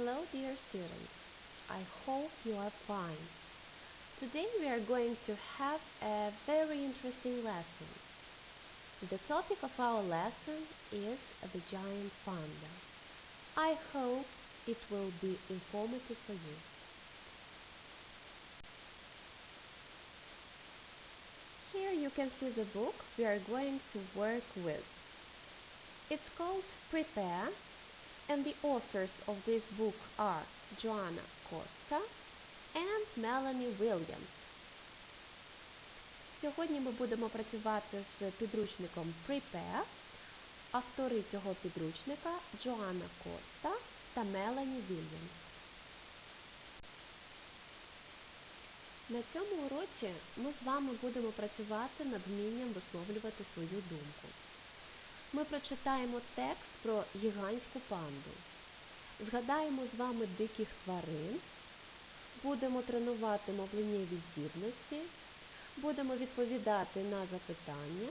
Hello dear students, I hope you are fine. Today we are going to have a very interesting lesson. The topic of our lesson is the giant panda. I hope it will be informative for you. Here you can see the book we are going to work with. It's called Prepare, and the authors of this book are Joanna Costa and Melanie Williams. Сьогодні ми будемо працювати з підручником Prepare. Автори цього підручника Joanna Costa та Melanie Williams. На цьому уроці ми з вами будемо працювати над вмінням висловлювати свою думку. Ми прочитаємо текст про гігантську панду. Згадаємо з вами диких тварин. Будемо тренувати мовленнєві здібності. Будемо відповідати на запитання.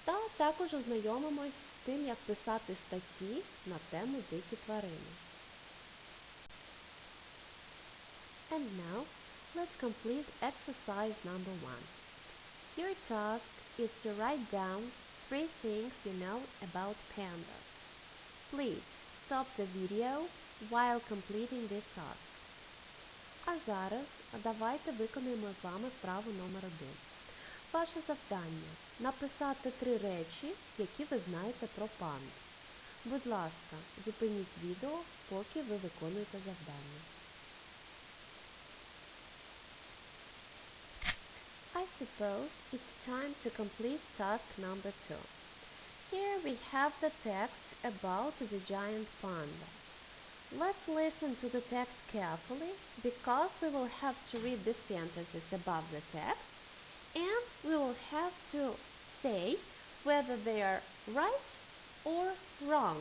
Та також ознайомимось з тим, як писати статті на тему дикі тварини. And now, let's complete exercise number 1. Your task is to write down 3 things you know about pandas. Please stop the video while completing this task. А зараз давайте виконаємо з вами вправу номер 1. Ваше завдання – написати 3 речі, які ви знаєте про панд. Будь ласка, зупиніть відео, поки ви виконуєте завдання. I suppose it's time to complete task number 2. Here we have the text about the giant panda. Let's listen to the text carefully because we will have to read the sentences above the text and we will have to say whether they are right or wrong.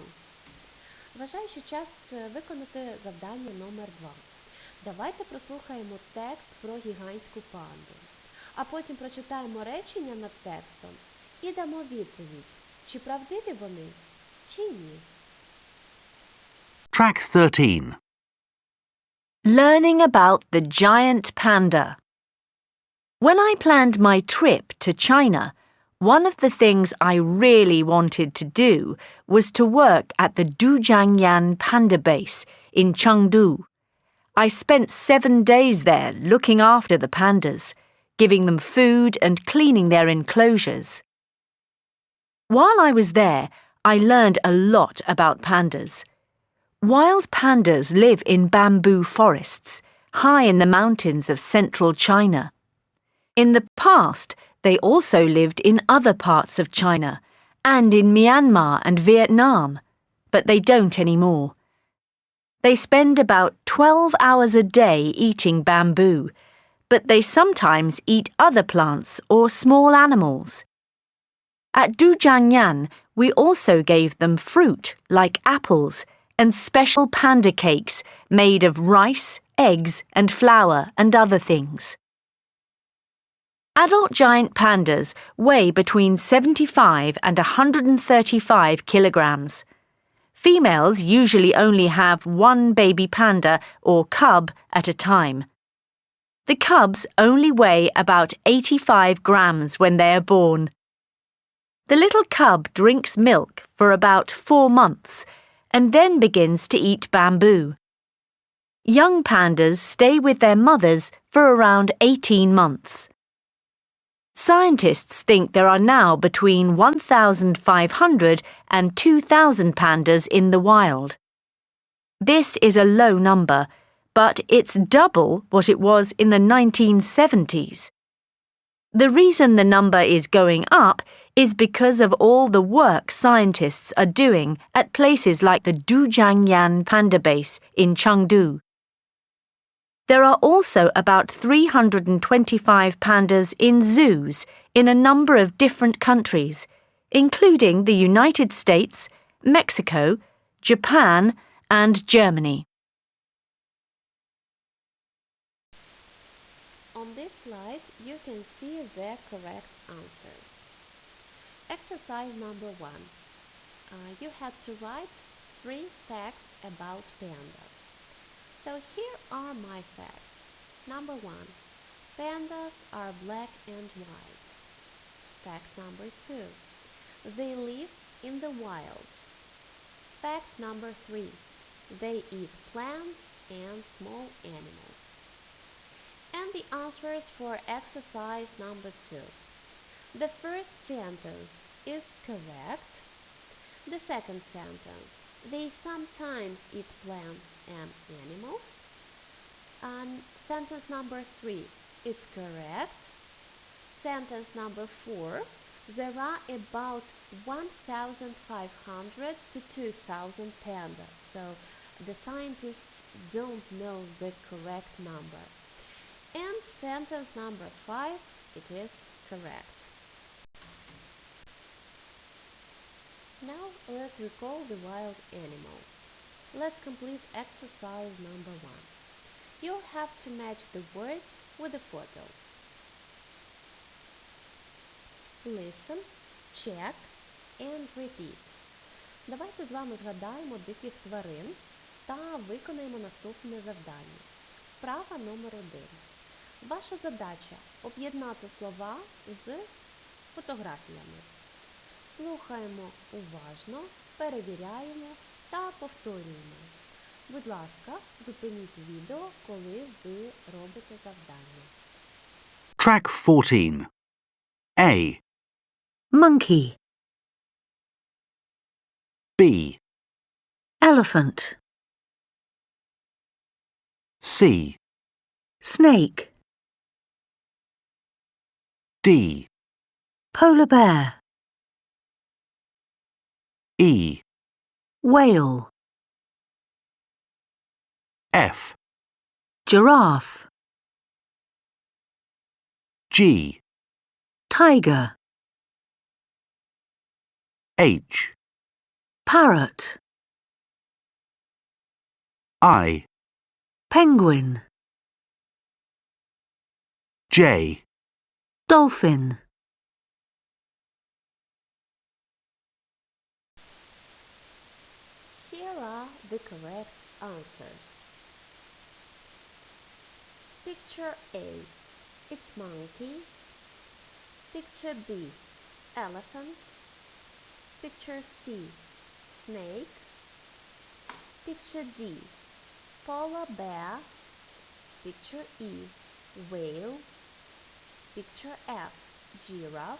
Вважаю, що час виконати завдання номер 2. Давайте прослухаємо текст про гігантську панду. А потім прочитаємо речення над текстом і дамо відповідь, чи правдиві вони, чи ні. Track 13. Learning about the giant panda. When I planned my trip to China, one of the things I really wanted to do was to work at the Giant Panda base in Chengdu. I spent 7 days there looking after the pandas, giving them food and cleaning their enclosures. While I was there, I learned a lot about pandas. Wild pandas live in bamboo forests, high in the mountains of central China. In the past, they also lived in other parts of China and in Myanmar and Vietnam, but they don't anymore. They spend about 12 hours a day eating bamboo, but they sometimes eat other plants or small animals. At Giant, we also gave them fruit like apples and special panda cakes made of rice, eggs and flour and other things. Adult giant pandas weigh between 75 and 135 kilograms. Females usually only have one baby panda or cub at a time. The cubs only weigh about 85 grams when they are born. The little cub drinks milk for about 4 months and then begins to eat bamboo. Young pandas stay with their mothers for around 18 months. Scientists think there are now between 1,500 and 2,000 pandas in the wild. This is a low number, but it's double what it was in the 1970s. The reason the number is going up is because of all the work scientists are doing at places like the Giant Panda base in Chengdu. There are also about 325 pandas in zoos in a number of different countries, including the United States, Mexico, Japan, and Germany. On this slide, you can see the correct answers. Exercise number 1. You had to write 3 facts about pandas. So here are my facts. Number 1. Pandas are black and white. Fact number 2. They live in the wild. Fact number 3. They eat plants and small animals. And the answers for exercise number 2. The first sentence is correct. The second sentence, they sometimes eat plants and animals. And sentence number 3 is correct. Sentence number 4, there are about 1,500 to 2,000 pandas. So the scientists don't know the correct number. And sentence number 5, it is correct. Now let's recall the wild animals. Let's complete exercise number 1. You'll have to match the words with the photos. Listen, check and repeat. Давайте з вами згадаємо диких тварин та виконаємо наступне завдання. Вправа номер 1. Ваша задача – об'єднати слова з фотографіями. Слухаємо уважно, перевіряємо та повторюємо. Будь ласка, зупиніть відео, коли ви робите завдання. Track 14. A. Monkey, B. elephant, C. snake, D. polar bear, E. whale, F. giraffe, G. tiger, H. parrot, I. penguin, J. dolphin. Here are the correct answers. Picture A, it's monkey. Picture B, elephant. Picture C, snake. Picture D, polar bear. Picture E, whale. Picture F, giraffe.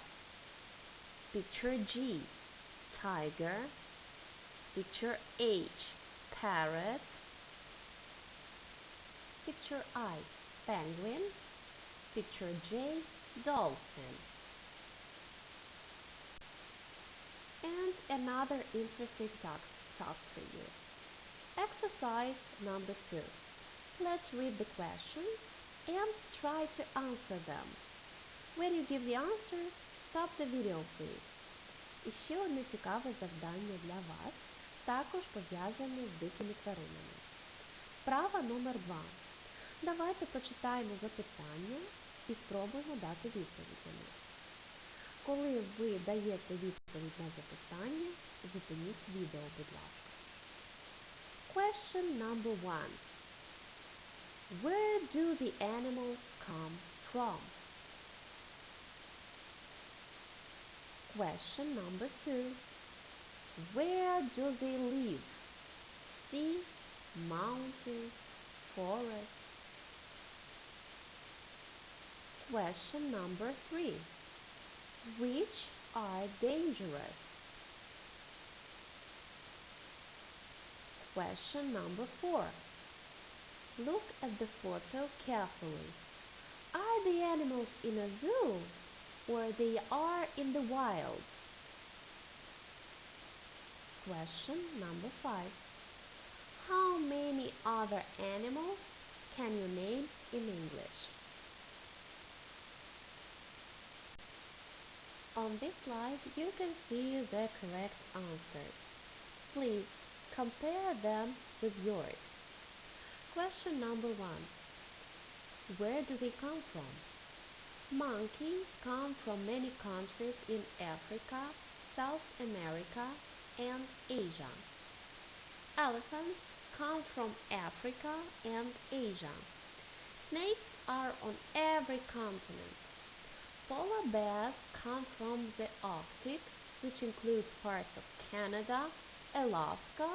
Picture G, tiger. Picture H, parrot. Picture I, penguin. Picture J, dolphin. And another interesting task for you. Exercise number 2. Let's read the questions and try to answer them. When you give the answers, stop the video, please. І ще одне цікаве завдання для вас, також пов'язане з дикими тваринами. Вправа номер 2. Давайте почитаємо запитання і спробуємо дати відповідь на них. Коли ви даєте відповідь на запитання, зупиніть відео, будь ласка. Question number 1. Where do the animals come from? Question number 2. Where do they live? Sea, mountains, forest? Question number 3. Which are dangerous? Question number 4. Look at the photo carefully. Are the animals in a zoo or they are in the wild? Question number 5. How many other animals can you name in English? On this slide, you can see the correct answers. Please compare them with yours. Question number 1. Where do they come from? Monkeys come from many countries in Africa, South America, and Asia. Elephants come from Africa and Asia. Snakes are on every continent. Polar bears come from the Arctic, which includes parts of Canada, Alaska,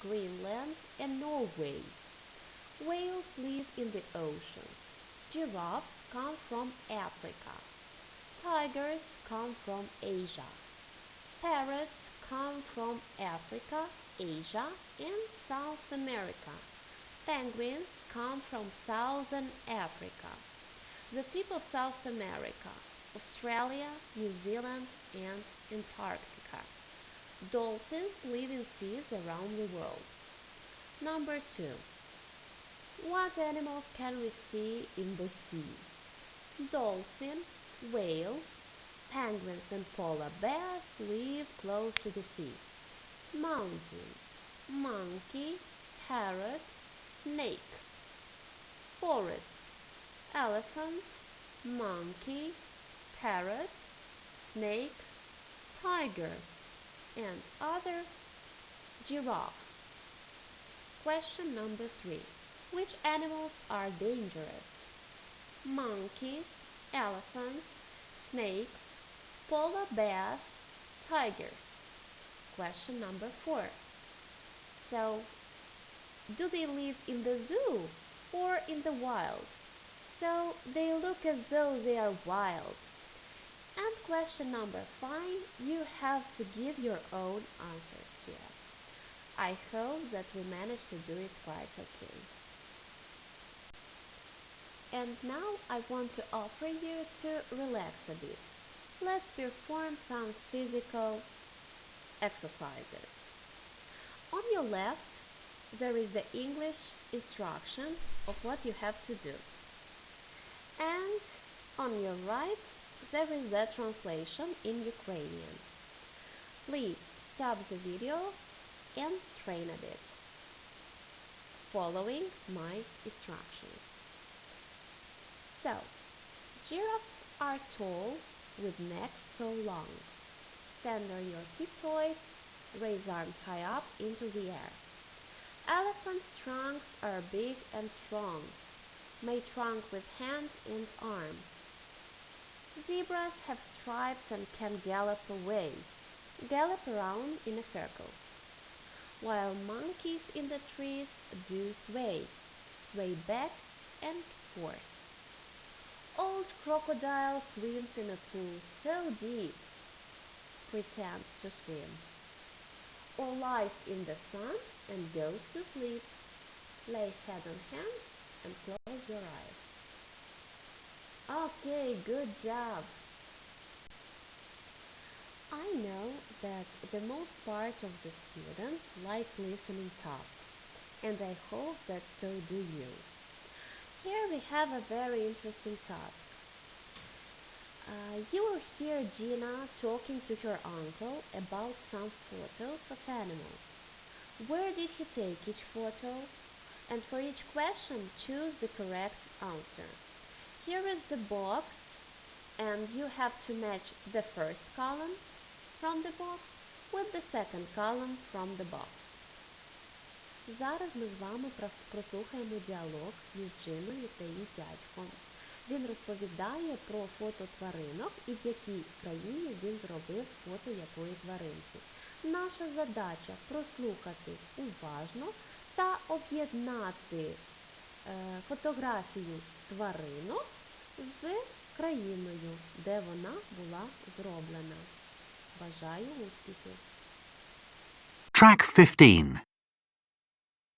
Greenland, and Norway. Whales live in the ocean. Giraffes come from Africa. Tigers come from Asia. Parrots come from Africa, Asia, and South America. Penguins come from southern Africa, the tip of South America, Australia, New Zealand, and Antarctica. Dolphins live in seas around the world. Number 2. What animals can we see in the sea? Dolphins, whales, penguins and polar bears live close to the sea. Mountains, monkey, parrot, snake. Forest, elephant, monkey, parrot, snake, tiger, and other. Giraffe. Question number 3. Which animals are dangerous? Monkeys, elephants, snakes, polar bears, tigers. Question number 4. So, do they live in the zoo or in the wild? So they look as though they are wild. And question number 5, you have to give your own answers here. I hope that we managed to do it quite okay. And now I want to offer you to relax a bit. Let's perform some physical exercises. On your left, there is the English instruction of what you have to do. And on your right, there is the translation in Ukrainian. Please stop the video and train a bit, following my instructions. So, giraffes are tall with necks so long. Stand on your tiptoes, raise arms high up into the air. Elephants' trunks are big and strong, made trunk with hands and arms. Zebras have stripes and can gallop around in a circle, while monkeys in the trees do sway back and forth. Old crocodile swims in a pool so deep, pretends to swim, or lies in the sun and goes to sleep. Lay head on hands and close your eyes. Okay, good job. I know that the most part of the students like listening tasks, and I hope that so do you. Here we have a very interesting task. You will hear Gina talking to her uncle about some photos of animals. Where did he take each photo? And for each question, choose the correct answer. Here is the box, and you have to match the first column from the box with the second column from the box. Зараз ми з вами прослухаємо діалог між Джиною та її дядьком. Він розповідає про фото тваринок і в якій країні він зробив фото якої тваринки. Наша задача прослухати уважно та об'єднати фотографію тваринок з країною, де вона була зроблена. Бажаю успіхів! Track 15.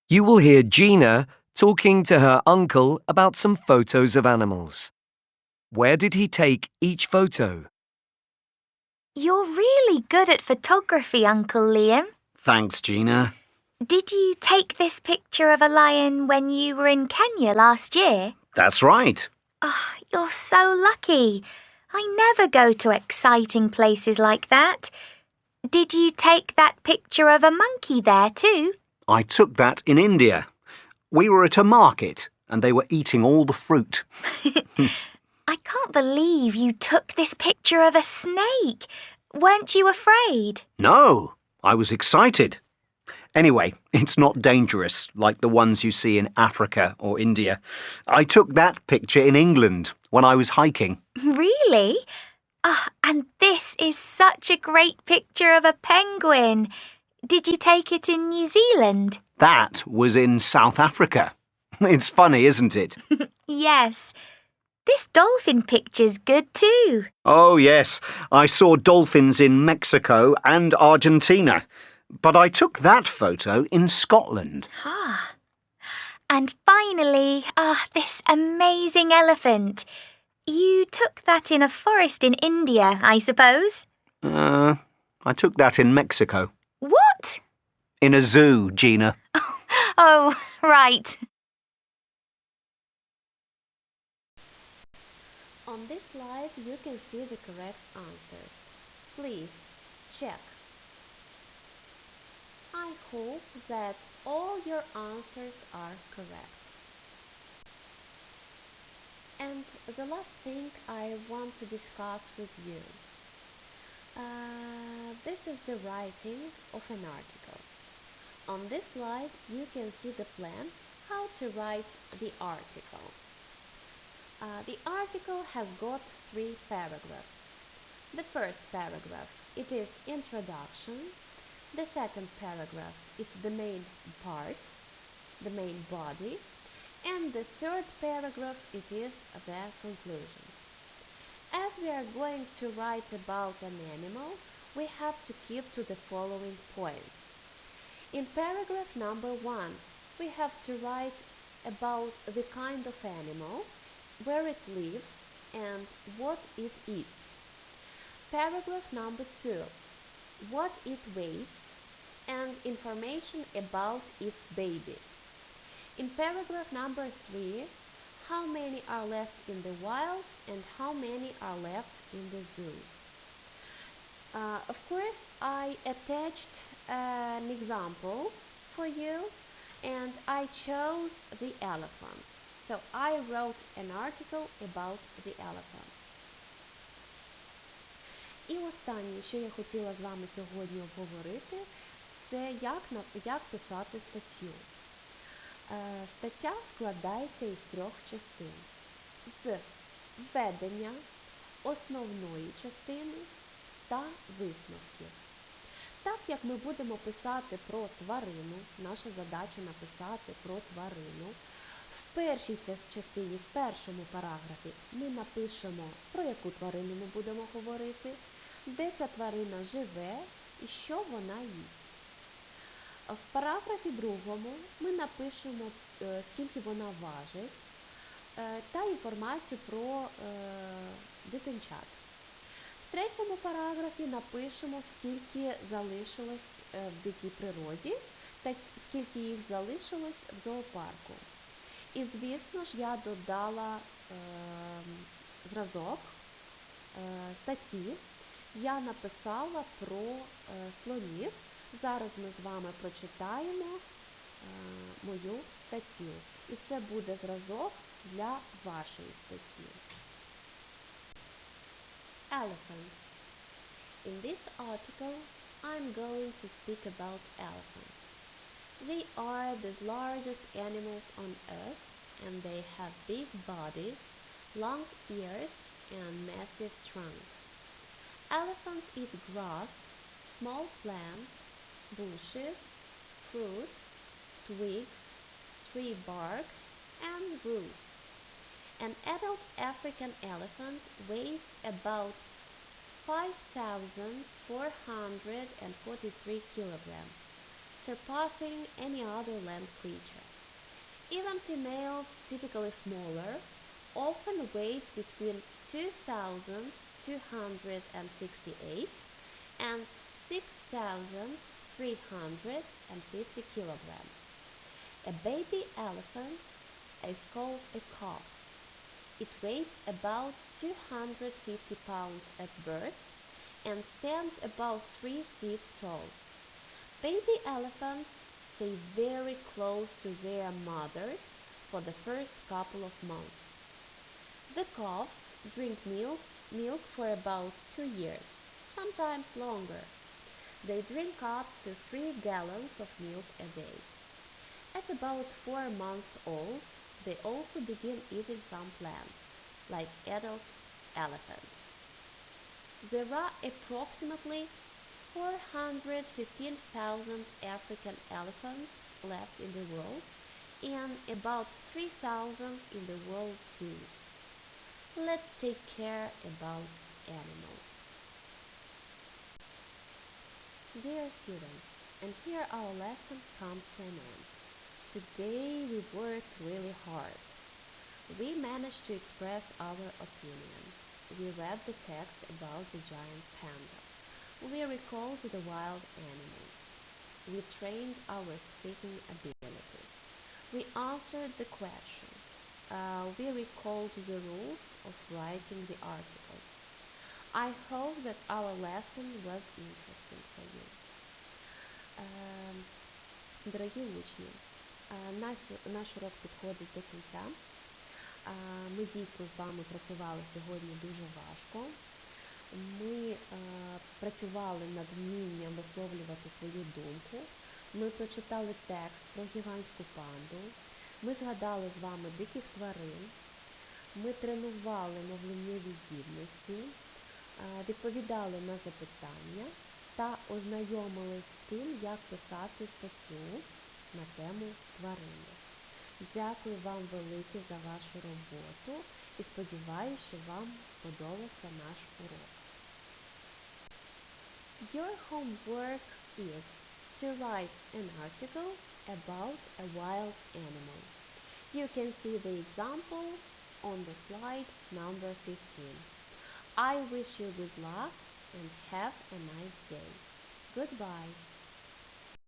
You will hear Gina talking to her uncle about some photos of animals. Where did he take each photo? You're really good at photography, Uncle Liam. Thanks, Gina. Did you take this picture of a lion when you were in Kenya last year? That's right. Oh, you're so lucky. I never go to exciting places like that. Did you take that picture of a monkey there too? I took that in India. We were at a market and they were eating all the fruit. I can't believe you took this picture of a snake. Weren't you afraid? No, I was excited. Anyway, it's not dangerous like the ones you see in Africa or India. I took that picture in England when I was hiking. Really? Ah, and this is such a great picture of a penguin. Did you take it in New Zealand? That was in South Africa. It's funny, isn't it? Yes. This dolphin picture's good too. Oh, yes. I saw dolphins in Mexico and Argentina. But I took that photo in Scotland. Ah. And finally, this amazing elephant. You took that in a forest in India, I suppose? I took that in Mexico. What? In a zoo, Gina. Oh, right. On this slide, you can see the correct answers. Please check. I hope that all your answers are correct. And the last thing I want to discuss with you. This is the writing of an article. On this slide, you can see the plan how to write the article. The article has got 3 paragraphs. The first paragraph, it is introduction. The second paragraph is the main part, the main body. And the third paragraph, it is the conclusion. As we are going to write about an animal, we have to keep to the following points. In paragraph number 1, we have to write about the kind of animal, where it lives, and what it eats. Paragraph number 2, what it weighs, and information about its baby. In paragraph number 3, how many are left in the wild and how many are left in the zoos. Of course, I attached an example for you, and I chose the elephant. So I wrote an article about the elephant. І останнє, що я хотіла з вами сьогодні обговорити, це як писати статтю. Стаття складається із 3 частин. З введення, основної частини та висновків. Так як ми будемо писати про тварину, наша задача написати про тварину, в першій частині, в першому параграфі ми напишемо, про яку тварину ми будемо говорити, де ця тварина живе і що вона їсть. В параграфі другому ми напишемо, скільки вона важить, та інформацію про дитинчат. В третьому параграфі напишемо, скільки залишилось в дикій природі та скільки їх залишилось в зоопарку. І, звісно ж, я додала зразок статті. Я написала про слонів. Зараз ми з вами прочитаємо мою статтю. І це буде зразок для вашої статті. Elephants. In this article, I'm going to speak about elephants. They are the largest animals on earth, and they have big bodies, long ears, and massive trunks. Elephants eat grass, small plants, bushes, fruit, twigs, tree bark, and roots. An adult African elephant weighs about 5,443 kilograms, surpassing any other land creature. Even females, typically smaller, often weigh between 2,268 and 6,350 kilograms. A baby elephant is called a calf. It weighs about 250 pounds at birth and stands about 3 feet tall. Baby elephants stay very close to their mothers for the first couple of months. The calves drink milk for about 2 years, sometimes longer. They drink up to 3 gallons of milk a day. At about 4 months old, they also begin eating some plants, like adult elephants. There are approximately 415,000 African elephants left in the world and about 3,000 in the world zoos. Let's take care about animals. Dear students, and here our lesson comes to an end. Today we worked really hard. We managed to express our opinion. We read the text about the giant panda. We recalled the wild animals. We trained our speaking abilities. We answered the questions. We recalled the rules of writing the articles. I hope that our lesson was interesting for you. Дорогі учні, наш урок підходить до кінця. Ми дійсно з вами працювали сьогодні дуже важко. Ми працювали над вмінням висловлювати свою думку. Ми прочитали текст про гігантську панду. Ми згадали з вами диких тварин. Ми тренували мовленнєві здібності, відповідали на запитання та ознайомились з тим, як писати статтю на тему тварини. Дякую вам велике за вашу роботу і сподіваюся, що вам сподобався наш урок. Your homework is to write an article about a wild animal. You can see the example on the slide number 15. I wish you good luck and have a nice day. Goodbye.